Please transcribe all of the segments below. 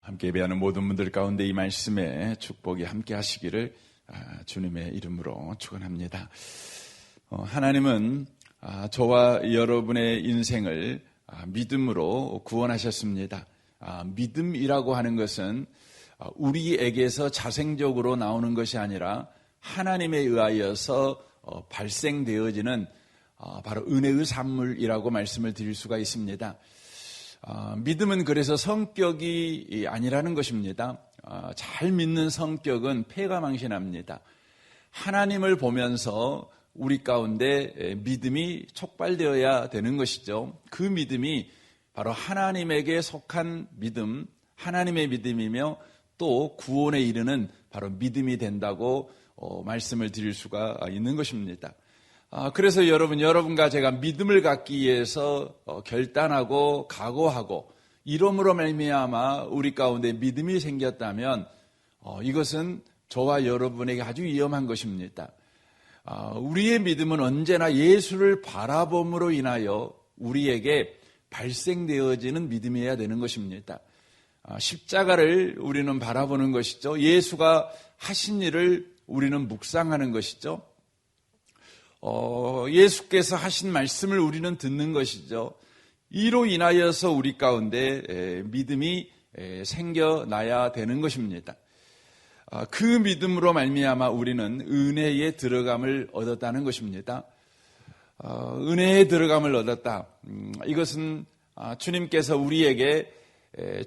함께 예배하는 모든 분들 가운데 이 말씀에 축복이 함께 하시기를 주님의 이름으로 축원합니다. 하나님은 저와 여러분의 인생을 믿음으로 구원하셨습니다. 믿음이라고 하는 것은 우리에게서 자생적으로 나오는 것이 아니라 하나님에 의하여서 발생되어지는 바로 은혜의 산물이라고 말씀을 드릴 수가 있습니다. 믿음은 그래서 성격이 아니라는 것입니다. 잘 믿는 성격은 패가망신합니다. 하나님을 보면서 우리 가운데 믿음이 촉발되어야 되는 것이죠. 그 믿음이 바로 하나님에게 속한 믿음, 하나님의 믿음이며 또 구원에 이르는 바로 믿음이 된다고 말씀을 드릴 수가 있는 것입니다. 그래서 여러분과 제가 믿음을 갖기 위해서 결단하고 각오하고 이름으로 말미암아 우리 가운데 믿음이 생겼다면 이것은 저와 여러분에게 아주 위험한 것입니다. 우리의 믿음은 언제나 예수를 바라봄으로 인하여 우리에게 발생되어지는 믿음이어야 되는 것입니다. 십자가를 우리는 바라보는 것이죠. 예수가 하신 일을 우리는 묵상하는 것이죠. 예수께서 하신 말씀을 우리는 듣는 것이죠. 이로 인하여서 우리 가운데 믿음이 생겨나야 되는 것입니다. 그 믿음으로 말미암아 우리는 은혜에 들어감을 얻었다는 것입니다. 은혜에 들어감을 얻었다. 이것은 주님께서 우리에게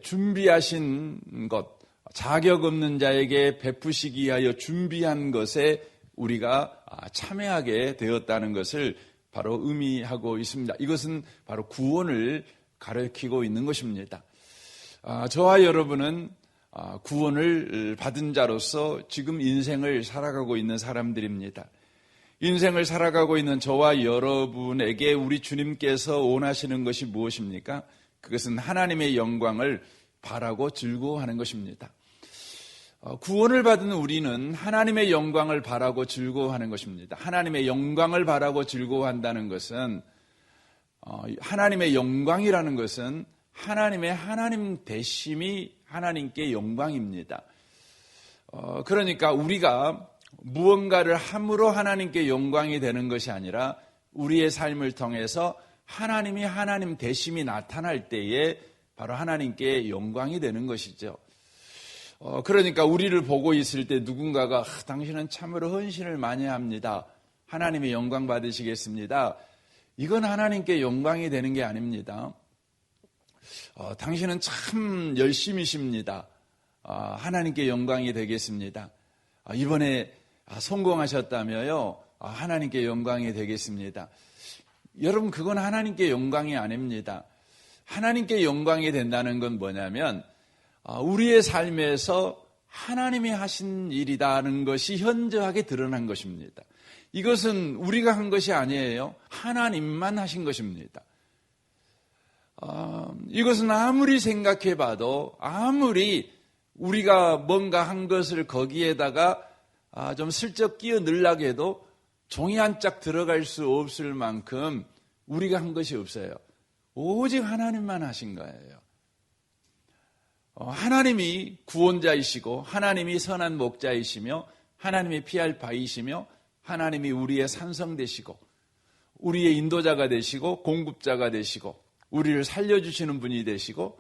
준비하신 것, 자격 없는 자에게 베푸시기 위하여 준비한 것에 우리가 참여하게 되었다는 것을 바로 의미하고 있습니다. 이것은 바로 구원을 가리키고 있는 것입니다. 저와 여러분은 구원을 받은 자로서 지금 인생을 살아가고 있는 사람들입니다. 인생을 살아가고 있는 저와 여러분에게 우리 주님께서 원하시는 것이 무엇입니까? 그것은 하나님의 영광을 바라고 즐거워하는 것입니다. 구원을 받은 우리는 하나님의 영광을 바라고 즐거워하는 것입니다. 하나님의 영광을 바라고 즐거워한다는 것은 하나님의 영광이라는 것은 하나님의 하나님 되심이 하나님께 영광입니다. 그러니까 우리가 무언가를 함으로 하나님께 영광이 되는 것이 아니라 우리의 삶을 통해서 하나님이 하나님 되심이 나타날 때에 바로 하나님께 영광이 되는 것이죠. 그러니까 우리를 보고 있을 때 누군가가 당신은 참으로 헌신을 많이 합니다. 하나님의 영광 받으시겠습니다. 이건 하나님께 영광이 되는 게 아닙니다. 당신은 참 열심히십니다. 하나님께 영광이 되겠습니다. 이번에 성공하셨다며요. 하나님께 영광이 되겠습니다. 여러분, 그건 하나님께 영광이 아닙니다. 하나님께 영광이 된다는 건 뭐냐면 우리의 삶에서 하나님이 하신 일이라는 것이 현저하게 드러난 것입니다. 이것은 우리가 한 것이 아니에요. 하나님만 하신 것입니다. 이것은 아무리 생각해봐도 아무리 우리가 뭔가 한 것을 거기에다가 좀 슬쩍 끼어 넣으려고 해도 종이 한 짝 들어갈 수 없을 만큼 우리가 한 것이 없어요. 오직 하나님만 하신 거예요. 하나님이 구원자이시고 하나님이 선한 목자이시며 하나님이 피할 바이시며 하나님이 우리의 산성 되시고 우리의 인도자가 되시고 공급자가 되시고 우리를 살려주시는 분이 되시고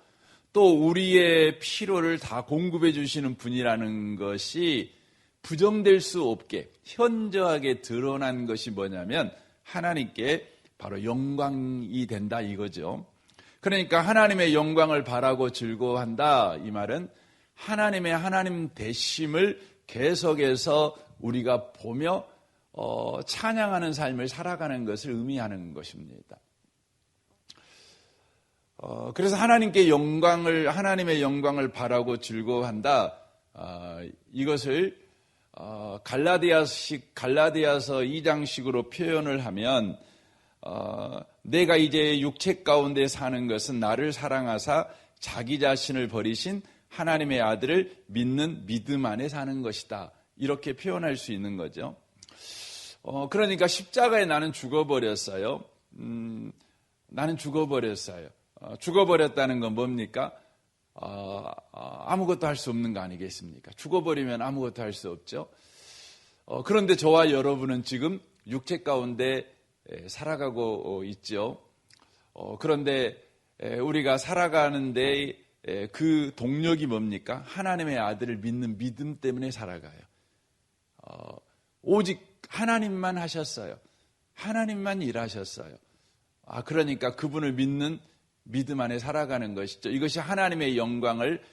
또 우리의 필요를 다 공급해 주시는 분이라는 것이 부정될 수 없게 현저하게 드러난 것이 뭐냐면 하나님께 바로 영광이 된다 이거죠. 그러니까 하나님의 영광을 바라고 즐거워한다 이 말은 하나님의 하나님 되심을 계속해서 우리가 보며 찬양하는 삶을 살아가는 것을 의미하는 것입니다. 그래서 하나님의 영광을 바라고 즐거워한다. 이것을 갈라디아서 2장식으로 표현을 하면 내가 이제 육체 가운데 사는 것은 나를 사랑하사 자기 자신을 버리신 하나님의 아들을 믿는 믿음 안에 사는 것이다. 이렇게 표현할 수 있는 거죠. 그러니까 십자가에 나는 죽어버렸어요. 나는 죽어버렸어요. 죽어버렸다는 건 뭡니까? 아무것도 할 수 없는 거 아니겠습니까? 죽어버리면 아무것도 할 수 없죠. 그런데 저와 여러분은 지금 육체 가운데 살아가고 있죠. 그런데 우리가 살아가는데 그 동력이 뭡니까? 하나님의 아들을 믿는 믿음 때문에 살아가요. 오직 하나님만 하셨어요. 하나님만 일하셨어요. 그러니까 그분을 믿는 믿음 안에 살아가는 것이죠. 이것이 하나님의 영광을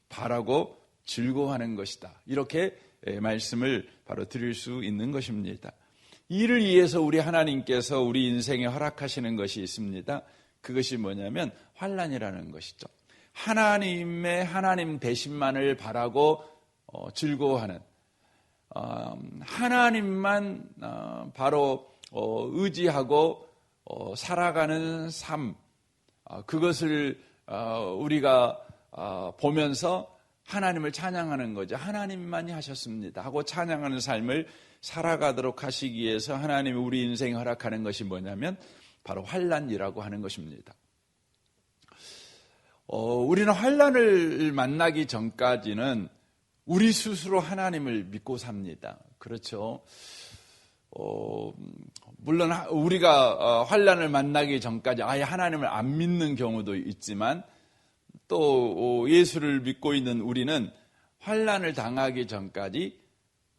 바라고 즐거워하는 것이다. 이렇게 말씀을 바로 드릴 수 있는 것입니다. 이를 위해서 우리 하나님께서 우리 인생에 허락하시는 것이 있습니다. 그것이 뭐냐면 환난이라는 것이죠. 하나님 대신만을 바라고 즐거워하는, 하나님만 바로 의지하고 살아가는 삶, 그것을 우리가 보면서 하나님을 찬양하는 거죠. 하나님만이 하셨습니다 하고 찬양하는 삶을 살아가도록 하시기 위해서 하나님이 우리 인생에 허락하는 것이 뭐냐면 바로 환난이라고 하는 것입니다. 우리는 환난을 만나기 전까지는 우리 스스로 하나님을 믿고 삽니다. 그렇죠. 물론 우리가 환난을 만나기 전까지 아예 하나님을 안 믿는 경우도 있지만 또 예수를 믿고 있는 우리는 환난을 당하기 전까지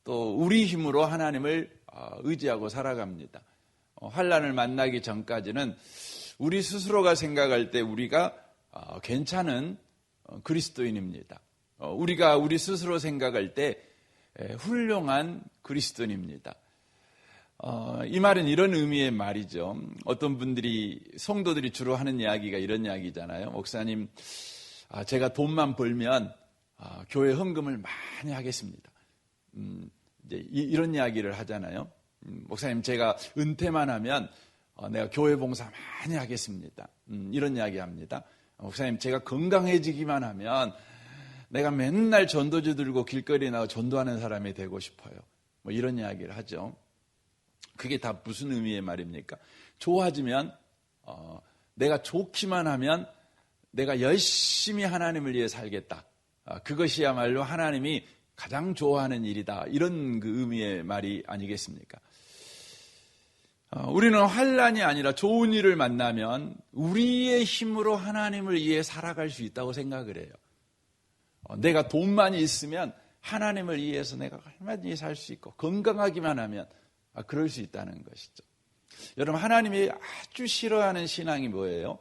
또 우리 힘으로 하나님을 의지하고 살아갑니다. 환난을 만나기 전까지는 우리 스스로가 생각할 때 우리가 괜찮은 그리스도인입니다. 우리가 우리 스스로 생각할 때 훌륭한 그리스도인입니다. 이 말은 이런 의미의 말이죠. 어떤 분들이, 성도들이 주로 하는 이야기가 이런 이야기잖아요. 목사님, 제가 돈만 벌면 교회 헌금을 많이 하겠습니다. 이제 이런 이야기를 하잖아요. 목사님, 제가 은퇴만 하면 내가 교회 봉사 많이 하겠습니다. 이런 이야기 합니다. 목사님, 제가 건강해지기만 하면 내가 맨날 전도지 들고 길거리에 나가 전도하는 사람이 되고 싶어요. 뭐 이런 이야기를 하죠. 그게 다 무슨 의미의 말입니까? 좋아지면, 내가 좋기만 하면 내가 열심히 하나님을 위해 살겠다. 그것이야말로 하나님이 가장 좋아하는 일이다. 이런 그 의미의 말이 아니겠습니까? 우리는 환난이 아니라 좋은 일을 만나면 우리의 힘으로 하나님을 위해 살아갈 수 있다고 생각을 해요. 내가 돈만 있으면 하나님을 위해서 내가 얼마든지 살 수 있고 건강하기만 하면 그럴 수 있다는 것이죠. 여러분, 하나님이 아주 싫어하는 신앙이 뭐예요?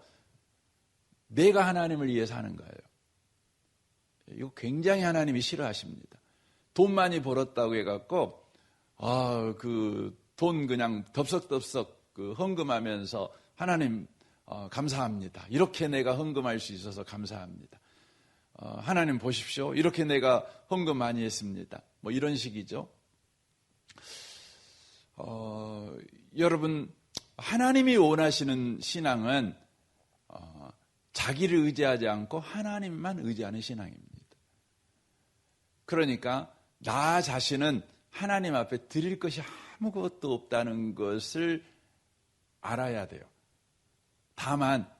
내가 하나님을 위해 사는 거예요. 이거 굉장히 하나님이 싫어하십니다. 돈 많이 벌었다고 해갖고 그 돈 그냥 덥석덥석 헌금하면서 하나님 감사합니다. 이렇게 내가 헌금할 수 있어서 감사합니다. 하나님 보십시오. 이렇게 내가 헌금 많이 했습니다. 뭐 이런 식이죠. 여러분, 하나님이 원하시는 신앙은 자기를 의지하지 않고 하나님만 의지하는 신앙입니다. 그러니까 나 자신은 하나님 앞에 드릴 것이 아무것도 없다는 것을 알아야 돼요. 다만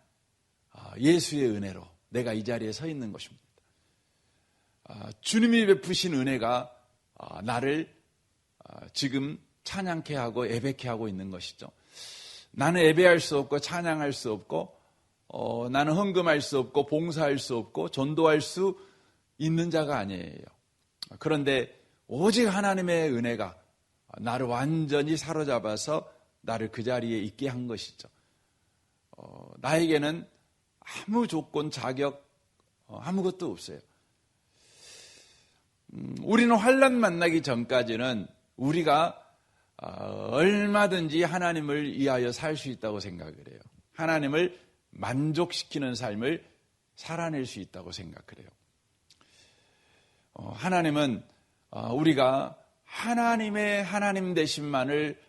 예수의 은혜로 내가 이 자리에 서 있는 것입니다. 주님이 베푸신 은혜가 나를 지금 찬양케 하고 예배케 하고 있는 것이죠. 나는 예배할 수 없고 찬양할 수 없고 나는 헌금할 수 없고 봉사할 수 없고 전도할 수 있는 자가 아니에요. 그런데 오직 하나님의 은혜가 나를 완전히 사로잡아서 나를 그 자리에 있게 한 것이죠. 나에게는 아무 조건, 자격, 아무것도 없어요. 우리는 환난 만나기 전까지는 우리가 얼마든지 하나님을 위하여 살 수 있다고 생각을 해요. 하나님을 만족시키는 삶을 살아낼 수 있다고 생각을 해요. 하나님은 우리가 하나님의 하나님 되심만을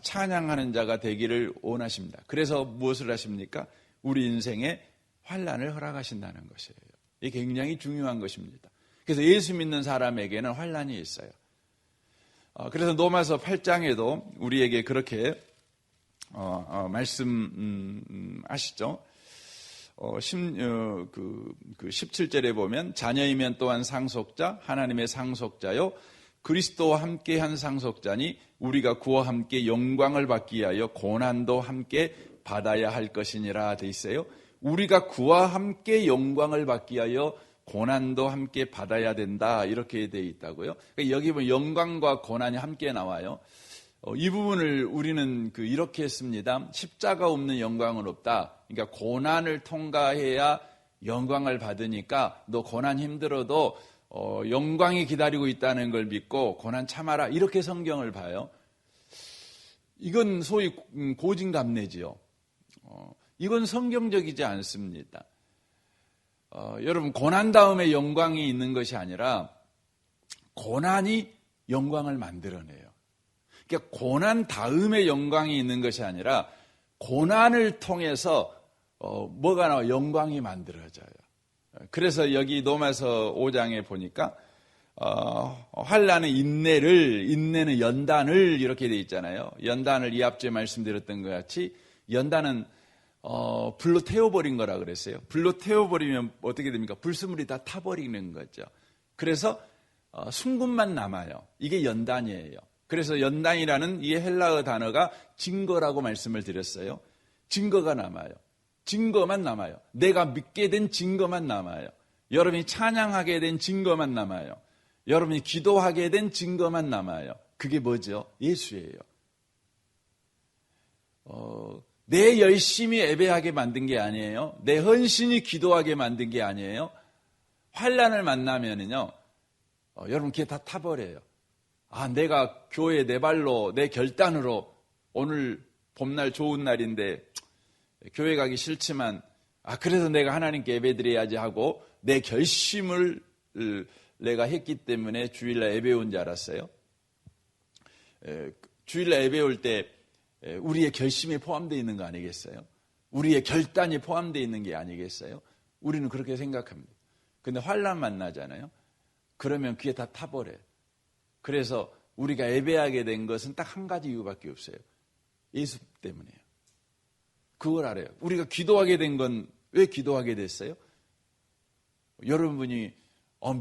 찬양하는 자가 되기를 원하십니다. 그래서 무엇을 하십니까? 우리 인생에 환난을 허락하신다는 것이에요. 이게 굉장히 중요한 것입니다. 그래서 예수 믿는 사람에게는 환난이 있어요. 그래서 로마서 8장에도 우리에게 그렇게 말씀하시죠. 17절에 보면 자녀이면 또한 상속자, 하나님의 상속자요 그리스도와 함께한 상속자니 우리가 그와 함께 영광을 받기 위하여 고난도 함께 받아야 할 것이니라 돼 있어요. 우리가 그와 함께 영광을 받기 위하여 고난도 함께 받아야 된다 이렇게 돼 있다고요. 여기 보면 영광과 고난이 함께 나와요. 이 부분을 우리는 이렇게 했습니다. 십자가 없는 영광은 없다. 그러니까 고난을 통과해야 영광을 받으니까 너 고난 힘들어도 영광이 기다리고 있다는 걸 믿고 고난 참아라. 이렇게 성경을 봐요. 이건 소위 고진감래지요. 이건 성경적이지 않습니다. 여러분 고난 다음에 영광이 있는 것이 아니라 고난이 영광을 만들어내요. 그러니까 고난 다음에 영광이 있는 것이 아니라 고난을 통해서 뭐가 나와? 영광이 만들어져요. 그래서 여기 로마서 5장에 보니까 환난은 인내는 연단을 이렇게 돼 있잖아요. 연단을 이 앞주에 말씀드렸던 것 같이 연단은 불로 태워버린 거라 그랬어요. 불로 태워버리면 어떻게 됩니까? 불순물이 다 타버리는 거죠. 그래서 순금만 남아요. 이게 연단이에요. 그래서 연단이라는 이 헬라어 단어가 증거라고 말씀을 드렸어요. 증거가 남아요. 증거만 남아요. 내가 믿게 된 증거만 남아요. 여러분이 찬양하게 된 증거만 남아요. 여러분이 기도하게 된 증거만 남아요. 그게 뭐죠? 예수예요. 내 열심히 예배하게 만든 게 아니에요. 내 헌신이 기도하게 만든 게 아니에요. 환난을 만나면은요, 여러분 그게 다 타버려요. 내가 교회 내 발로 내 결단으로 오늘 봄날 좋은 날인데 교회 가기 싫지만 그래서 내가 하나님께 예배드려야지 하고 내 결심을 내가 했기 때문에 주일날 예배 온 줄 알았어요. 주일날 예배 올 때 우리의 결심이 포함되어 있는 거 아니겠어요? 우리의 결단이 포함되어 있는 게 아니겠어요? 우리는 그렇게 생각합니다. 근데 환난 만나잖아요. 그러면 그게 다 타버려요. 그래서 우리가 예배하게 된 것은 딱 한 가지 이유밖에 없어요. 예수 때문이에요. 그걸 알아요. 우리가 기도하게 된 건 왜 기도하게 됐어요? 여러분이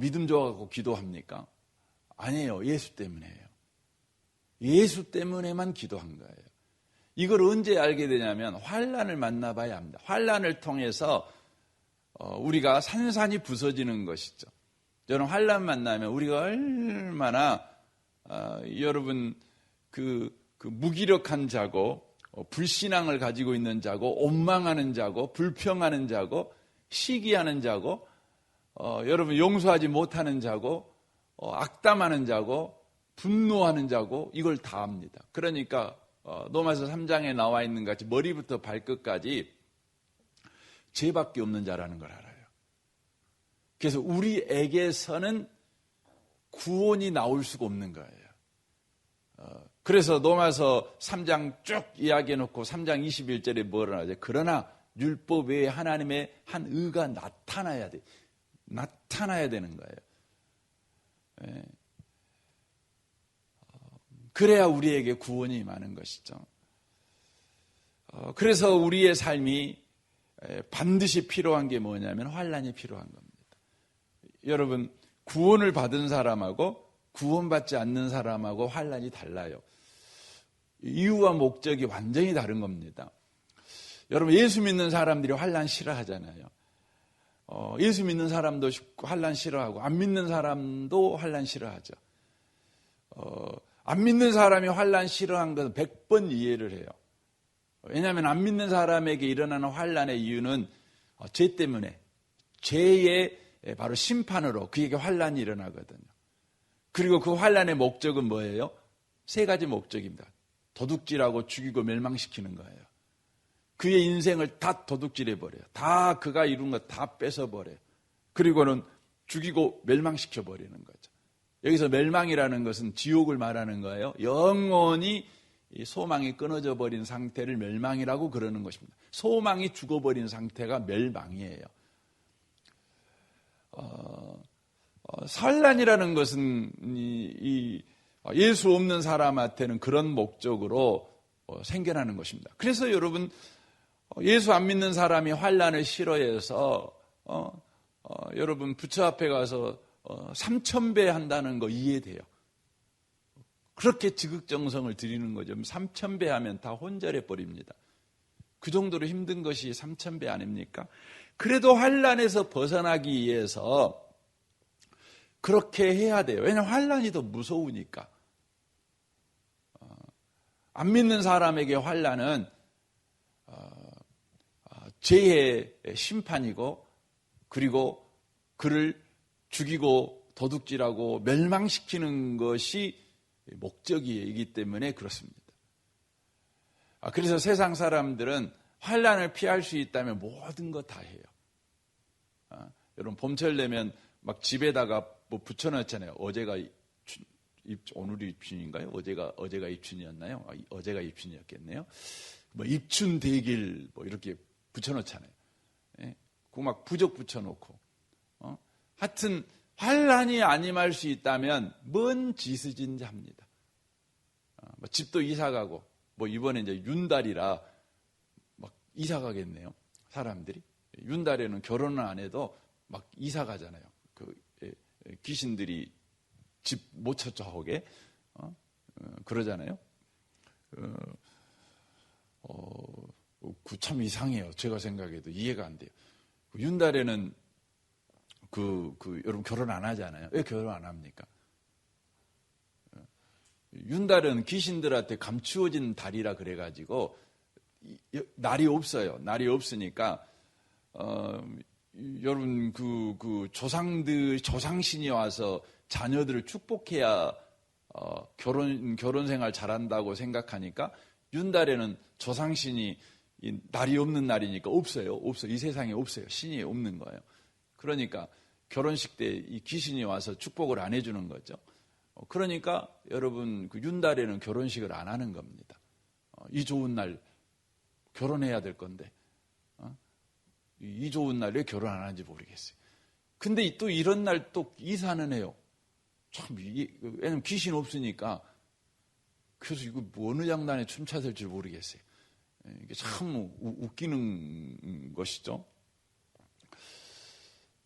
믿음 좋아갖고 기도합니까? 아니에요. 예수 때문이에요. 예수 때문에만 기도한 거예요. 이걸 언제 알게 되냐면 환난을 만나봐야 합니다. 환난을 통해서 우리가 산산이 부서지는 것이죠. 저는 환난 만나면 우리가 얼마나 여러분 그 무기력한 자고 불신앙을 가지고 있는 자고 원망하는 자고 불평하는 자고 시기하는 자고 여러분 용서하지 못하는 자고 악담하는 자고 분노하는 자고 이걸 다 합니다. 그러니까 로마서 3장에 나와 있는 것 같이 머리부터 발끝까지 죄밖에 없는 자라는 걸 알아요. 그래서 우리에게서는 구원이 나올 수가 없는 거예요. 그래서 로마서 3장 쭉 이야기해놓고 3장 21절에 뭐라 하죠? 그러나 율법 외에 하나님의 한 의가 나타나야 돼. 나타나야 되는 거예요. 그래야 우리에게 구원이 임하는 것이죠. 그래서 우리의 삶이 반드시 필요한 게 뭐냐면 환난이 필요한 겁니다. 여러분 구원을 받은 사람하고 구원받지 않는 사람하고 환난이 달라요. 이유와 목적이 완전히 다른 겁니다. 여러분 예수 믿는 사람들이 환난 싫어하잖아요. 예수 믿는 사람도 환난 싫어하고 안 믿는 사람도 환난 싫어하죠. 안 믿는 사람이 환난 싫어한 것은 100번 이해를 해요. 왜냐하면 안 믿는 사람에게 일어나는 환난의 이유는 죄 때문에 죄의 바로 심판으로 그에게 환난이 일어나거든요. 그리고 그 환난의 목적은 뭐예요? 세 가지 목적입니다. 도둑질하고 죽이고 멸망시키는 거예요. 그의 인생을 다 도둑질해버려요. 다 그가 이룬 것 다 뺏어버려요. 그리고는 죽이고 멸망시켜버리는 거죠. 여기서 멸망이라는 것은 지옥을 말하는 거예요. 영원히 소망이 끊어져 버린 상태를 멸망이라고 그러는 것입니다. 소망이 죽어버린 상태가 멸망이에요. 환난이라는 것은 예수 없는 사람한테는 그런 목적으로 생겨나는 것입니다. 그래서 여러분 예수 안 믿는 사람이 환난을 싫어해서 여러분 부처 앞에 가서 3,000배 한다는 거 이해돼요. 그렇게 지극정성을 드리는 거죠. 3,000배 하면 다 혼절해 버립니다. 그 정도로 힘든 것이 3,000배 아닙니까? 그래도 환난에서 벗어나기 위해서 그렇게 해야 돼요. 왜냐하면 환난이 더 무서우니까. 안 믿는 사람에게 환난은 죄의 심판이고, 그리고 그를 죽이고 도둑질하고 멸망시키는 것이 목적이기 때문에 그렇습니다. 그래서 세상 사람들은 환난을 피할 수 있다면 모든 거 다 해요. 여러분 봄철 되면 막 집에다가 뭐 붙여놓잖아요. 오늘이 입춘인가요? 어제가 입춘이었나요? 어제가 입춘이었겠네요. 뭐 입춘 대길 뭐 이렇게 붙여놓잖아요. 예? 그 막 부적 붙여놓고. 하여튼 환난이 안 임할 수 있다면 뭔 짓이든지 합니다. 뭐 집도 이사 가고, 뭐 이번에 이제 윤달이라 막 이사 가겠네요. 사람들이. 윤달에는 결혼을 안 해도 막 이사 가잖아요. 귀신들이 집 못 찾아오게 그러잖아요. 참 이상해요. 제가 생각해도 이해가 안 돼요. 윤달에는 여러분 결혼 안 하잖아요. 왜 결혼 안 합니까? 윤달은 귀신들한테 감추어진 달이라 그래가지고 날이 없어요. 날이 없으니까 여러분 조상신이 와서 자녀들을 축복해야 결혼 생활 잘한다고 생각하니까 윤달에는 조상신이 날이 없는 날이니까 없어요. 이 세상에 없어요. 신이 없는 거예요. 그러니까 결혼식 때 이 귀신이 와서 축복을 안 해주는 거죠. 그러니까 여러분 윤달에는 결혼식을 안 하는 겁니다. 이 좋은 날 결혼해야 될 건데 이 좋은 날에 결혼 안 하는지 모르겠어요. 근데 또 이런 날 또 이사는 해요. 참 왜냐면 귀신 없으니까. 그래서 이거 어느 장단에 춤춰야 될지 모르겠어요. 이게 참 웃기는 것이죠.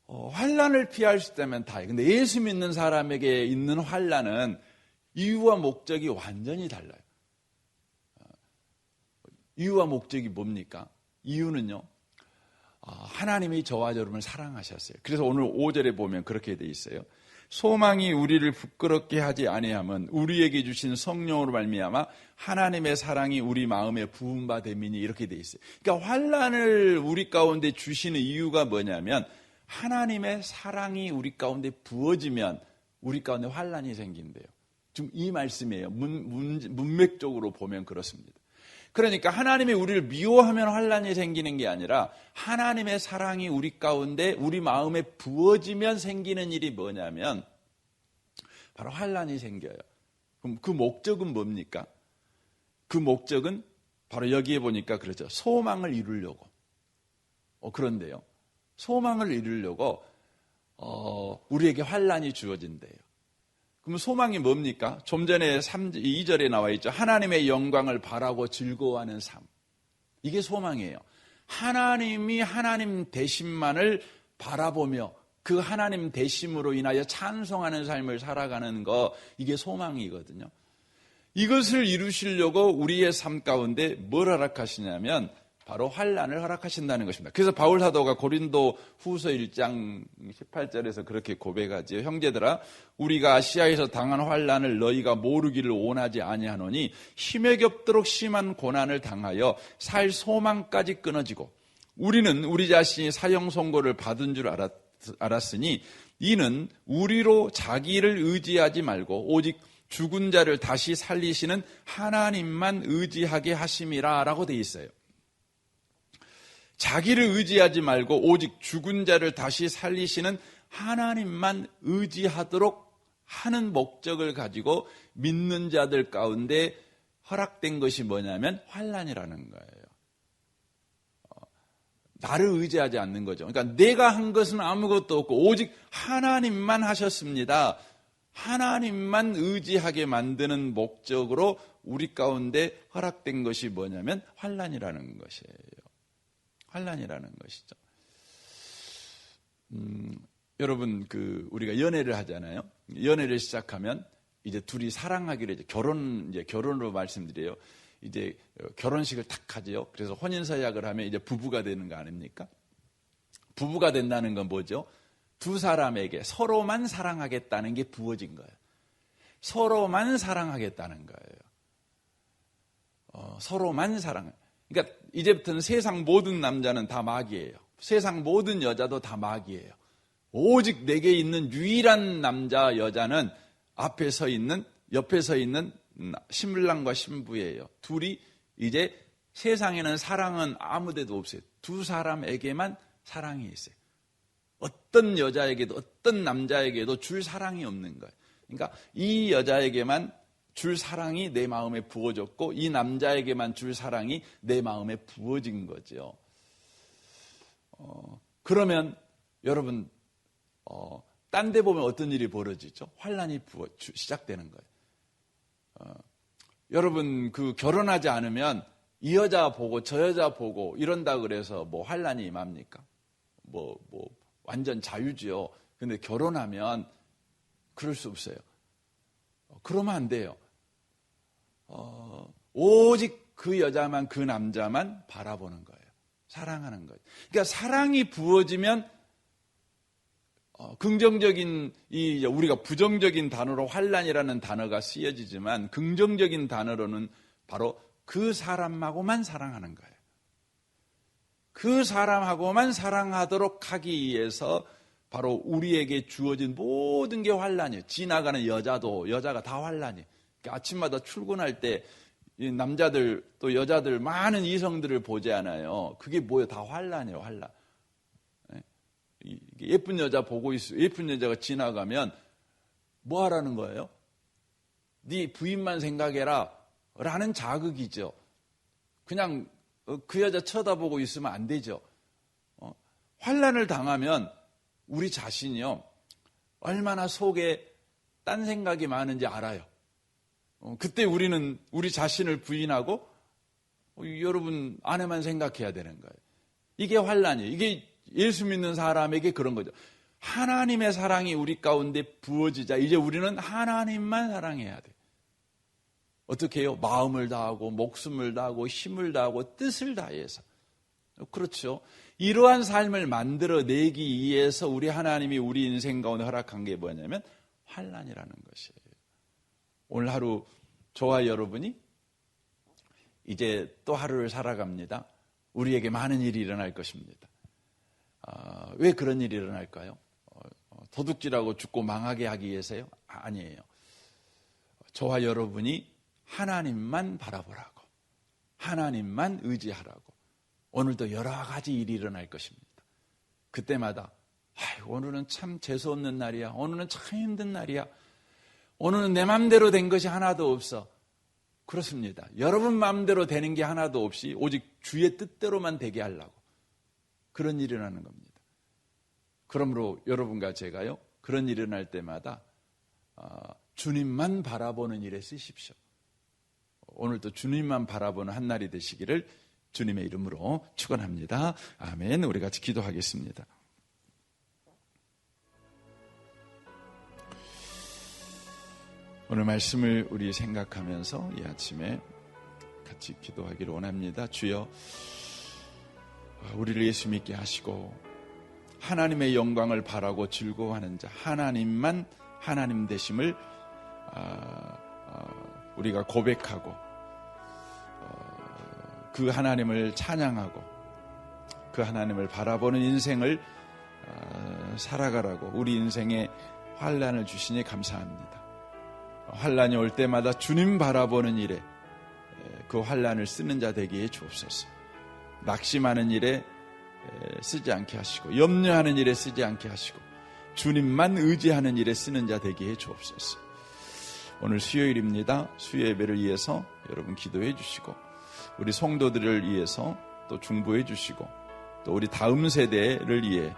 환난을 피할 수 있다면 다행이에요. 근데 예수 믿는 사람에게 있는 환난은 이유와 목적이 완전히 달라요. 이유와 목적이 뭡니까? 이유는요. 하나님이 저와 여러분을 사랑하셨어요. 그래서 오늘 5절에 보면 그렇게 돼 있어요. 소망이 우리를 부끄럽게 하지 아니함은 우리에게 주신 성령으로 말미암아 하나님의 사랑이 우리 마음에 부은 바 됨이니 이렇게 돼 있어요. 그러니까 환난을 우리 가운데 주시는 이유가 뭐냐면 하나님의 사랑이 우리 가운데 부어지면 우리 가운데 환난이 생긴대요. 지금 이 말씀이에요. 문맥적으로 보면 그렇습니다. 그러니까 하나님이 우리를 미워하면 환난이 생기는 게 아니라 하나님의 사랑이 우리 가운데 우리 마음에 부어지면 생기는 일이 뭐냐면 바로 환난이 생겨요. 그럼 그 목적은 뭡니까? 그 목적은 바로 여기에 보니까 그렇죠. 소망을 이루려고. 그런데요. 소망을 이루려고 우리에게 환난이 주어진대요. 그럼 소망이 뭡니까? 좀 전에 2절에 나와 있죠. 하나님의 영광을 바라고 즐거워하는 삶. 이게 소망이에요. 하나님이 하나님 대심만을 바라보며 그 하나님 대심으로 인하여 찬송하는 삶을 살아가는 거, 이게 소망이거든요. 이것을 이루시려고 우리의 삶 가운데 뭘 허락하시냐면 바로 환난을 허락하신다는 것입니다. 그래서 바울 사도가 고린도 후서 1장 18절에서 그렇게 고백하지요. 형제들아, 우리가 아시아에서 당한 환난을 너희가 모르기를 원하지 아니하노니 힘에 겹도록 심한 고난을 당하여 살 소망까지 끊어지고 우리는 우리 자신이 사형 선고를 받은 줄 알았으니 이는 우리로 자기를 의지하지 말고 오직 죽은 자를 다시 살리시는 하나님만 의지하게 하심이라 라고 돼 있어요. 자기를 의지하지 말고 오직 죽은 자를 다시 살리시는 하나님만 의지하도록 하는 목적을 가지고 믿는 자들 가운데 허락된 것이 뭐냐면 환난이라는 거예요. 나를 의지하지 않는 거죠. 그러니까 내가 한 것은 아무것도 없고 오직 하나님만 하셨습니다. 하나님만 의지하게 만드는 목적으로 우리 가운데 허락된 것이 뭐냐면 환난이라는 것이에요. 환난이라는 것이죠. 여러분, 우리가 연애를 하잖아요. 연애를 시작하면 이제 둘이 사랑하기로 이제 결혼으로 말씀드려요. 이제 결혼식을 탁 하죠. 그래서 혼인서약을 하면 이제 부부가 되는 거 아닙니까? 부부가 된다는 건 뭐죠? 두 사람에게 서로만 사랑하겠다는 게 부어진 거예요. 서로만 사랑하겠다는 거예요. 서로만 사랑. 그러니까 이제부터는 세상 모든 남자는 다 마귀예요. 세상 모든 여자도 다 마귀예요. 오직 내게 있는 유일한 남자, 여자는 앞에 서 있는, 옆에 서 있는 신랑과 신부예요. 둘이 이제 세상에는 사랑은 아무데도 없어요. 두 사람에게만 사랑이 있어요. 어떤 여자에게도 어떤 남자에게도 줄 사랑이 없는 거예요. 그러니까 이 여자에게만 줄 사랑이 내 마음에 부어졌고 이 남자에게만 줄 사랑이 내 마음에 부어진 거죠. 그러면 여러분 딴 데 보면 어떤 일이 벌어지죠? 환난이 시작되는 거예요. 여러분 결혼하지 않으면 이 여자 보고 저 여자 보고 이런다 그래서 뭐 환난이 임합니까? 뭐 완전 자유지요. 근데 결혼하면 그럴 수 없어요. 그러면 안 돼요. 오직 그 여자만 그 남자만 바라보는 거예요. 사랑하는 거예요. 그러니까 사랑이 부어지면 긍정적인 우리가 부정적인 단어로 환난이라는 단어가 쓰여지지만 긍정적인 단어로는 바로 그 사람하고만 사랑하는 거예요. 그 사람하고만 사랑하도록 하기 위해서 바로 우리에게 주어진 모든 게 환난이에요. 지나가는 여자가 다 환난이에요. 그러니까 아침마다 출근할 때 남자들 또 여자들 많은 이성들을 보지 않아요. 그게 뭐예요? 다 환난이에요. 환난. 예쁜 여자 보고 있어. 예쁜 여자가 지나가면 뭐 하라는 거예요? 네 부인만 생각해라 라는 자극이죠. 그냥 그 여자 쳐다보고 있으면 안 되죠. 환난을 당하면 우리 자신이요 얼마나 속에 딴 생각이 많은지 알아요. 그때 우리는 우리 자신을 부인하고 여러분 안에만 생각해야 되는 거예요. 이게 환난이에요. 이게 예수 믿는 사람에게 그런 거죠. 하나님의 사랑이 우리 가운데 부어지자 이제 우리는 하나님만 사랑해야 돼요. 어떻게 해요? 마음을 다하고 목숨을 다하고 힘을 다하고 뜻을 다해서. 그렇죠. 이러한 삶을 만들어내기 위해서 우리 하나님이 우리 인생 가운데 허락한 게 뭐냐면 환난이라는 것이에요. 오늘 하루 저와 여러분이 이제 또 하루를 살아갑니다. 우리에게 많은 일이 일어날 것입니다. 왜 그런 일이 일어날까요? 도둑질하고 죽고 망하게 하기 위해서요? 아니에요. 저와 여러분이 하나님만 바라보라고, 하나님만 의지하라고. 오늘도 여러 가지 일이 일어날 것입니다. 그때마다 오늘은 참 재수없는 날이야. 오늘은 참 힘든 날이야. 오늘은 내 마음대로 된 것이 하나도 없어. 그렇습니다. 여러분 마음대로 되는 게 하나도 없이 오직 주의 뜻대로만 되게 하려고 그런 일이 일어나는 겁니다. 그러므로 여러분과 제가요 그런 일이 일어날 때마다 주님만 바라보는 일에 쓰십시오. 오늘도 주님만 바라보는 한 날이 되시기를 주님의 이름으로 축원합니다. 아멘. 우리 같이 기도하겠습니다. 오늘 말씀을 우리 생각하면서 이 아침에 같이 기도하기를 원합니다. 주여, 우리를 예수 믿게 하시고 하나님의 영광을 바라고 즐거워하는 자, 하나님만 하나님 되심을 우리가 고백하고 그 하나님을 찬양하고 그 하나님을 바라보는 인생을 살아가라고 우리 인생에 환난을 주시니 감사합니다. 환난이 올 때마다 주님 바라보는 일에 그 환난을 쓰는 자 되게 해 주옵소서. 낙심하는 일에 쓰지 않게 하시고 염려하는 일에 쓰지 않게 하시고 주님만 의지하는 일에 쓰는 자 되게 해 주옵소서. 오늘 수요일입니다. 수요 예배를 위해서 여러분 기도해 주시고 우리 성도들을 위해서 또 중보해 주시고 또 우리 다음 세대를 위해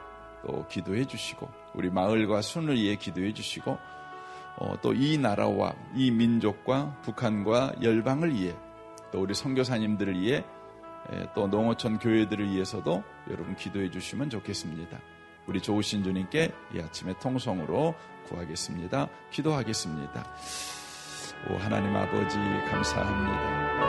또 기도해 주시고 우리 마을과 순을 위해 기도해 주시고 또 이 나라와 이 민족과 북한과 열방을 위해 또 우리 선교사님들을 위해 또 농어촌 교회들을 위해서도 여러분 기도해 주시면 좋겠습니다. 우리 좋으신 주님께 이 아침에 통성으로 구하겠습니다. 기도하겠습니다. 오 하나님 아버지 감사합니다.